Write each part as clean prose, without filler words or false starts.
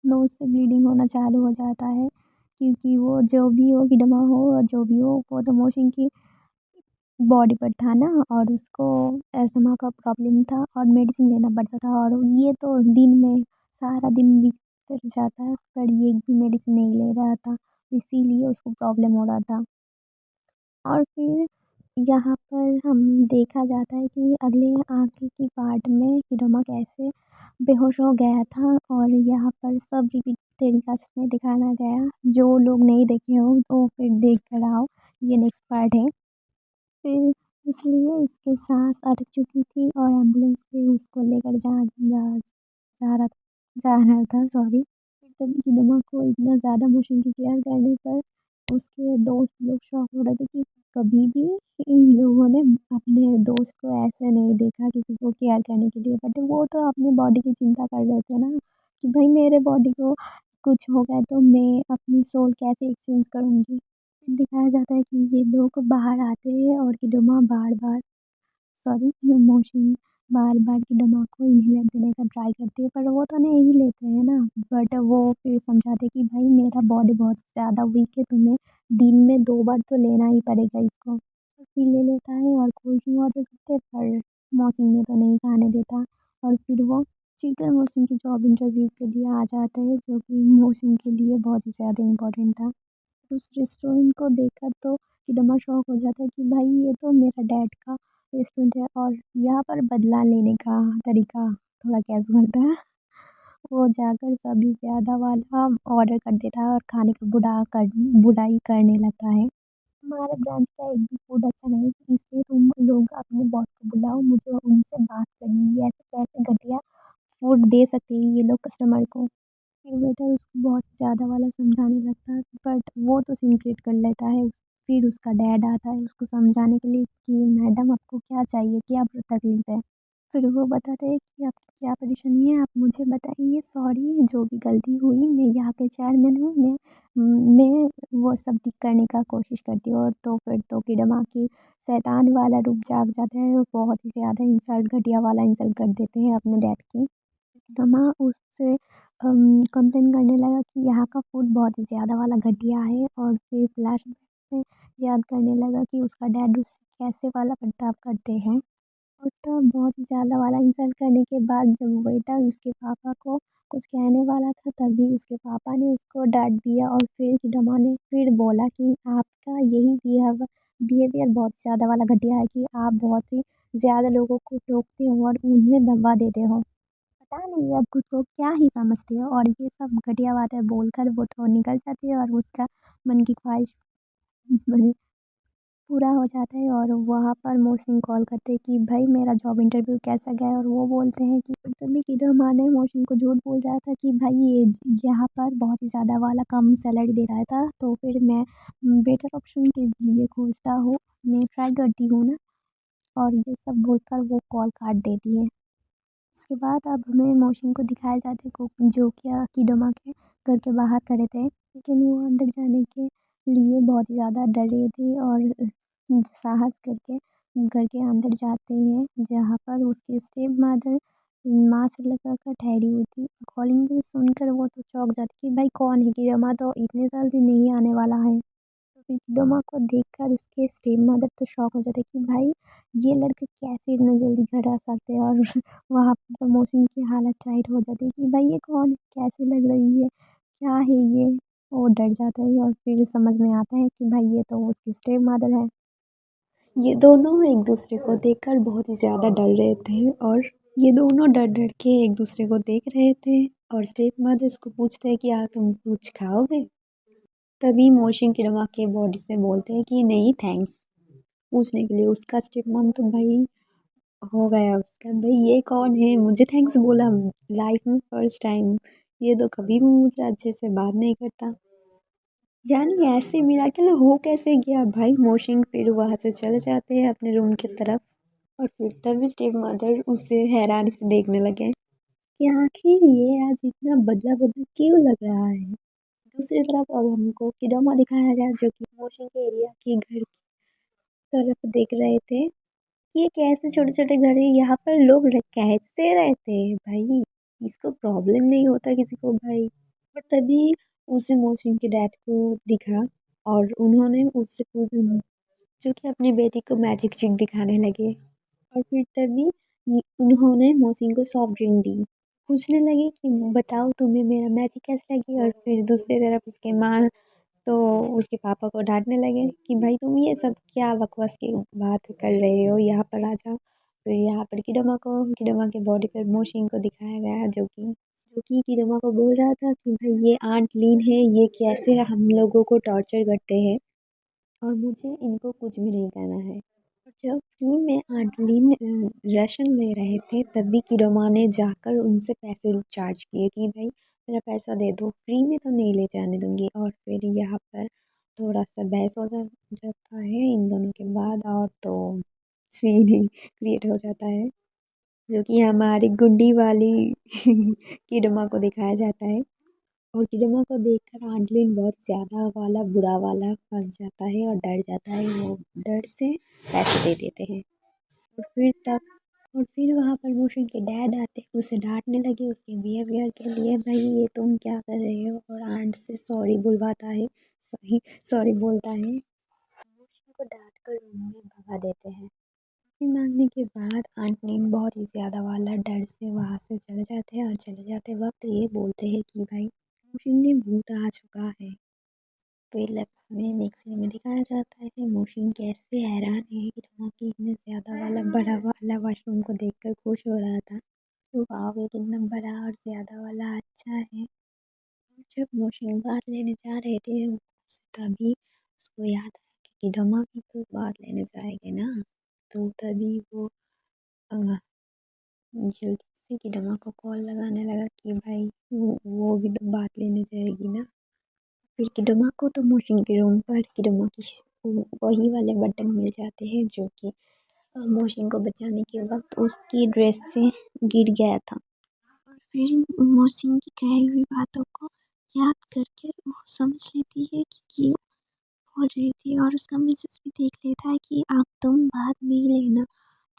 Nose से bleeding होना चालू हो जाता है, क्योंकि वो जो भी हो किडमा हो और जो भी हो वो तो मोशन की बॉडी पर था ना, और उसको अस्थमा का प्रॉब्लम था और मेडिसिन लेना पड़ता था, और ये तो दिन में सारा दिन बीत जाता है पर ये एक भी मेडिसिन नहीं ले रहा था, इसीलिए उसको प्रॉब्लम हो रहा था। और फिर यहाँ पर हम देखा जाता है कि अगले आगे की पार्ट में हिरोमा कैसे बेहोश हो गया था, और यहाँ पर सब रिपीट टेलीकास्ट में दिखाया गया। जो लोग नहीं देखे हो तो फिर देख कर आओ, ये नेक्स्ट पार्ट है। फिर इसलिए इसकी सांस अटक चुकी थी और एम्बुलेंस से उसको लेकर जा रहा जा रहा था, सॉरी। फिर तभी हिरोमा को इतना ज़्यादा मोशन की केयर करने पर उसके दोस्त लोग शॉक हो रहे थे कि कभी भी इन लोगों ने अपने दोस्त को ऐसे नहीं देखा किसी को केयर करने के लिए, बट वो तो अपने बॉडी की चिंता कर रहे थे ना, कि भाई मेरे बॉडी को कुछ हो गया तो मैं अपनी सोल कैसे एक्सचेंज करूँगी। दिखाया जाता है कि ये लोग बाहर आते हैं और किडोमा बार बार, सॉरी, मोशन बार-बार की दिमाग को इन्हेलर देने का ट्राई करती है, पर वो तो नहीं लेते हैं ना। बट वो फिर समझाते हैं कि भाई मेरा बॉडी बहुत ज़्यादा वीक है, तुम्हें दिन में 2 बार तो लेना ही पड़ेगा इसको। तो फिर ले लेता है और कोल्ड ड्रिंक ऑर्डर करते हैं, पर मौसिन ने तो नहीं खाने देता, और फिर वो चीटर मौसिन की जॉब इंटरव्यू के लिए आ जाते हैं, जो कि मौसिन के लिए बहुत ही ज़्यादा इम्पोर्टेंट था। उस रेस्टोरेंट को देखकर तो एकदम शॉक हो जाता है कि भाई ये तो मेरा डैड का रेस्टोरेंट है, और यहाँ पर बदला लेने का तरीका थोड़ा कैजुअल था। वो जाकर सभी ज़्यादा वाला ऑर्डर कर देता है और खाने का बुराई करने लगता है। हमारे ब्रांच का एक भी फूड अच्छा नहीं, इसलिए तुम लोग अपने बॉस को बुलाओ, मुझे उनसे बात करनी है, ऐसे कैसे घटिया फूड दे सकते हैं ये लोग कस्टमर को। फिर वेटर उसको बहुत ज़्यादा वाला समझाने लगता है, बट वो तो सीन क्रिएट कर लेता है। फिर उसका डैड आता है उसको समझाने के लिए कि मैडम आपको क्या चाहिए, क्या तकलीफ़ है? फिर वो बताते हैं कि आपकी क्या परेशानी है, आप मुझे बताइए, सॉरी जो भी गलती हुई, मैं यहाँ के चेयरमैन हूँ, मैं वो सब ठीक करने का कोशिश करती हूँ। और तो फिर तो किडमा की शैतान वाला रूप जाग जाता है, वो बहुत ही ज़्यादा इंसल्ट, घटिया वाला इंसल्ट कर देते हैं अपने डैड की। किडमा उससे कंप्लेन करने लगा कि यहाँ का फूड बहुत ही ज़्यादा वाला घटिया है, और फिर फ्लैशबैक में याद करने लगा कि उसका डैड उससे कैसे वाला बर्ताव करते हैं। और तब बहुत ही ज़्यादा वाला इंसल्ट करने के बाद जब वेटर उसके पापा को कुछ कहने वाला था, तभी उसके पापा ने उसको डाँट दिया, और फिर हिडमा ने फिर बोला कि आपका यही बिहेवियर बहुत ज़्यादा वाला घटिया है कि आप बहुत ही ज़्यादा लोगों को टोकते हो और उन्हें धब्बा देते हो। पता नहीं अब खुद को क्या ही समझती है, और ये सब घटिया बातें बोलकर वो तो निकल जाती है, और उसका मन की ख्वाहिश मने पूरा हो जाता है। और वहाँ पर मोहसिन कॉल करते हैं कि भाई मेरा जॉब इंटरव्यू कैसा गया, और वो बोलते हैं कि तभी किधर माने मोहसिन को झूठ बोल रहा था कि भाई ये यहाँ पर बहुत ही ज़्यादा वाला कम सैलरी दे रहा था, तो फिर मैं बेटर ऑप्शन के लिए खोजता हूँ, मैं ट्राई करती हूँ ना। और ये सब बोलकर वो कॉल काट देती है। उसके बाद अब हमें मोशन को दिखाया जाता है जो क्या कीडोमा के घर के बाहर खड़े थे, लेकिन वो अंदर जाने के लिए बहुत ही ज़्यादा डरे थे, और साहस करके घर के अंदर जाते हैं, जहाँ पर उसकी स्टेप मदर मास्क लगा कर ठहरी हुई थी। कॉलिंग बेल सुनकर वो तो चौंक जाती कि भाई कौन है, कीडोमा तो इतने जल्दी नहीं आने वाला है। तो फिर कीडोमा को देखकर उसके स्टेप मदर तो शॉक हो जाते कि भाई ये लड़के कैसे इतना जल्दी घर आ सकते हैं, और वहाँ पर तो मौसिम की हालत टाइट हो जाती है कि भाई ये कौन है? कैसी लग रही है? क्या है ये? वो डर जाता है, और फिर समझ में आता है कि भाई ये तो उसकी स्टेप मदर है। ये दोनों एक दूसरे को देखकर बहुत ही ज़्यादा डर रहे थे, और ये दोनों डर डर के एक दूसरे को देख रहे थे, और स्टेप मदर उसको पूछते हैं कि तुम कुछ खाओगे? तभी मोशिन किरमा के बॉडी से बोलते हैं कि नहीं थैंक्स। पूछने के लिए उसका स्टेप मम तो भाई हो गया उसका, भाई ये कौन है मुझे थैंक्स बोला, लाइफ में फर्स्ट टाइम, ये तो कभी भी मुझे अच्छे से बात नहीं करता। यानी ऐसे मिराकल हो कैसे गया भाई। मोशिंग फिर वहाँ से चले जाते हैं अपने रूम की तरफ, और फिर तभी स्टेप मदर उसे हैरानी से देखने लगे कि आखिर ये आज इतना बदला बदला क्यों लग रहा है। दूसरी तरफ अब हमको किडोमा दिखाया गया, जो कि मोशिंग के एरिया की घर की तरफ देख रहे थे। ये कैसे छोटे छोटे घर है, यहाँ पर लोग कैसे रहते हैं भाई, इसको प्रॉब्लम नहीं होता किसी को भाई। और तभी उसे मोहसिन के डैड को दिखा और उन्होंने उससे जो कि अपनी बेटी को मैजिक ट्रिक दिखाने लगे। और फिर तभी उन्होंने मोहसिन को सॉफ्ट ड्रिंक दी। पूछने लगे कि बताओ तुम्हें मेरा मैजिक कैसे लगी। और फिर दूसरी तरफ उसके माँ तो उसके पापा को डांटने लगे कि भाई तुम ये सब क्या बकवास की बात कर रहे हो, यहाँ पर आ जाओ। फिर यहाँ पर किडमा के बॉडी पर मोशिन को दिखाया गया, जो कि किडमा को बोल रहा था कि भाई ये आंट लीन है, ये कैसे हम लोगों को टॉर्चर करते हैं और मुझे इनको कुछ भी नहीं करना है। और जब फ्री में आंट लीन राशन ले रहे थे तभी किडमा ने जाकर उनसे पैसे चार्ज किए कि भाई मेरा पैसा दे दो, फ्री में तो नहीं ले जाने दूंगी। और फिर यहाँ पर थोड़ा सा बहस हो जाता है इन दोनों के बाद, और तो सीन ही क्रिएट हो जाता है, जो कि हमारी गुंडी वाली किडमा को दिखाया जाता है। और किडमा को देखकर आंटलिन बहुत ज़्यादा वाला बुरा वाला फंस जाता है और डर जाता है, वो डर से पैसे दे देते हैं। और फिर तब और फिर वहाँ पर मोशन के डैड आते हैं, उसे डांटने लगे उसके बिहेवियर के लिए, भाई ये तुम क्या कर रहे हो। और आंट से सॉरी बुलवाता है, सॉरी सॉरी बोलता है। मोशन को डांट कर रूम में भगा देते हैं। माफ़ी मांगने के बाद आंटनीन बहुत ही ज़्यादा वाला डर से वहाँ से चले जाते हैं और चले जाते वक्त ये बोलते हैं कि भाई मोशिन में भूत आ चुका है। फिर हमें नेक्स्ट सीन में दिखाया जाता है मोशिन कैसे हैरान है कि वहाँ की इतने ज़्यादा वाला बड़ा वाला वॉशरूम को देखकर खुश हो रहा था। तो वाह ये कितना बड़ा और ज़्यादा वाला अच्छा है। और जब मोशिन बात लेने जा रहे थे तभी उसको याद आया कि डमा भी तो बात लेने जाएंगे ना। तो तभी वो अ, जल्दी से किडमा को कॉल लगाने लगा कि भाई वो भी तो बात लेने जाएगी ना। फिर किडमा को तो मोशन के रूम पर किडमा की वही वाले बटन मिल जाते हैं जो कि मोशन को बचाने के वक्त उसकी ड्रेस से गिर गया था। और फिर मोशन की कही हुई बातों को याद करके वो समझ लेती है कि क्यों बोल रही थी और उसका मैसेज भी देख लेता है कि अब तुम बात नहीं लेना।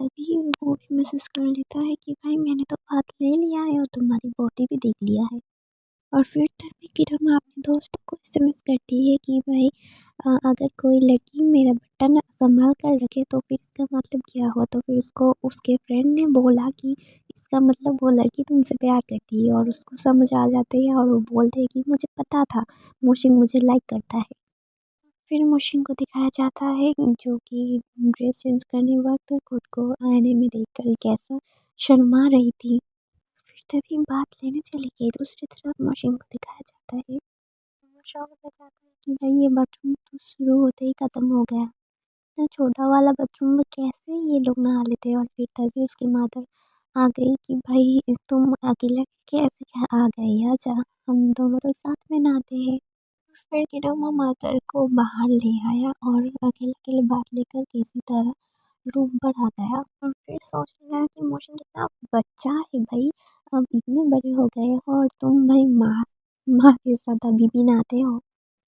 तभी वो भी मैसेज कर लेता है कि भाई मैंने तो बात ले लिया है और तुम्हारी बॉडी भी देख लिया है। और फिर तभी किरण अपने दोस्तों को एसएमएस करती है कि भाई अगर कोई लड़की मेरा बटन संभाल कर रखे तो फिर इसका मतलब क्या हुआ। तो फिर उसको उसके फ्रेंड ने बोला कि इसका मतलब वो लड़की तुमसे प्यार करती है और उसको समझ आ जाती है और वो बोलते हैं कि मुझे पता था मोशिन मुझे लाइक करता है। फिर मोशिन को दिखाया जाता है जो कि ड्रेस चेंज करने वक्त खुद को आईने में देखकर कैसा शर्मा रही थी। फिर तभी बात लेने चली गई दूसरी तरफ मोशिन को दिखाया जाता है। वो शौक हो जाता है कि भाई ये बाथरूम तो शुरू होते ही ख़त्म हो गया, इतना छोटा वाला बाथरूम में कैसे ये लोग नहा लेते हैं। और फिर तभी उसकी मदर आ गई कि भाई तुम अकेला कैसे क्या आ गए, आजा हम दोनों तो साथ में नहाते हैं। फिर किडमा मदर को बाहर ले आया और अकेले अकेले बात लेकर किसी तरह रूम पर आ गया। और फिर सोचने लगा कि मोशन कितना बच्चा है भाई, अब इतने बड़े हो गए हो और तुम भाई माँ माँ के साथ अभी भी नहाते हो।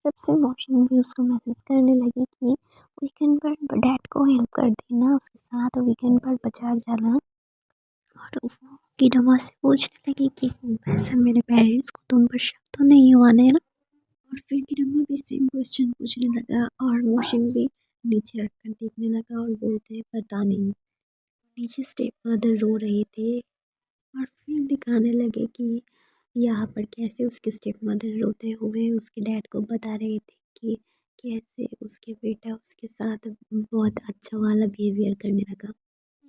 तब से मोशन भी उसको मैसेज करने लगी कि वीकेंड पर डैड को हेल्प कर देना, उसके साथ वीकेंड पर बाजार जाना। और वो किडमा से पूछने लगी कि वैसे मेरे पेरेंट्स को तुम पर शक तो नहीं हुआ ना। और फिर किरमा भी सेम क्वेश्चन पूछने लगा और मोशन भी नीचे आकर देखने लगा और बोलते पता नहीं। नीचे स्टेप मदर रो रहे थे और फिर दिखाने लगे कि यहाँ पर कैसे उसके स्टेप मदर रोते हुए उसके डैड को बता रहे थे कि कैसे उसके बेटा उसके साथ बहुत अच्छा वाला बिहेवियर करने लगा।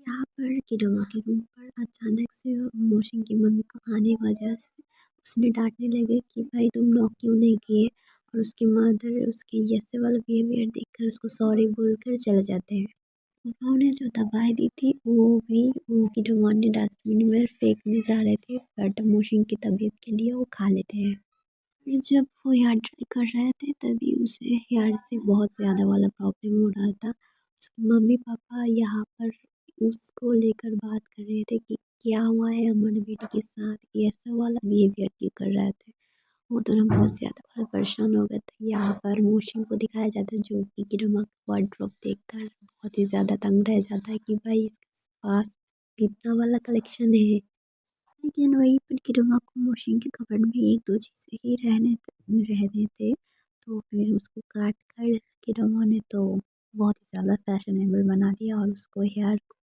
यहाँ पर किरमा के रूम पर अचानक से मोशन की मम्मी को आने वजह से उसने डांटने लगे कि भाई तुम नॉक क्यों नहीं किए। और उसकी मदर उसके ऐसे वाला बिहेवियर देखकर उसको सॉरी बोलकर चले जाते हैं। उन्होंने जो दवाई दी थी वो भी वो किरमा ने डस्टबिन में फेंकने जा रहे थे, बट मोशन की तबीयत के लिए वो खा लेते हैं। फिर जब वो हेयर ड्राई कर रहे थे तभी उसे हेयर से बहुत ज़्यादा वाला प्रॉब्लम हो रहा था। उसके मम्मी पापा यहाँ पर उसको लेकर बात कर रहे थे कि क्या हुआ है हमारे बेटे के साथ, ये ऐसा वाला बिहेवियर क्यों कर रहे थे। वो दोनों बहुत ज़्यादा परेशान हो गए थे। यहाँ पर मोशन को दिखाया जाता है जो कि ड्रामा वार्डरोब देखकर बहुत ही ज़्यादा तंग रह जाता है कि भाई इसके पास कितना वाला कलेक्शन है। लेकिन वही पर किरमा को मोशिन के कपबोर्ड में एक दो चीज़ें ही रहने थे, तो फिर उसको काट कर किरमा ने तो बहुत ही ज़्यादा फैशनेबल बना दिया और उसको हेयर को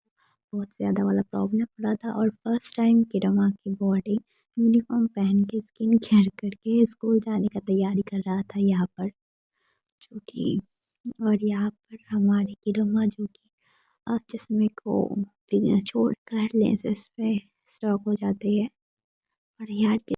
बहुत ज़्यादा वाला प्रॉब्लम हो रहा था। और फर्स्ट टाइम किरमा की बॉडी यूनिफॉर्म पहन के स्किन केयर करके स्कूल जाने का तैयारी कर रहा था यहाँ पर, जो कि और यहाँ पर हमारी किरमा जो कि चश्मे को छोड़कर लेंसेज पे स्टॉक हो जाती है और हेयर के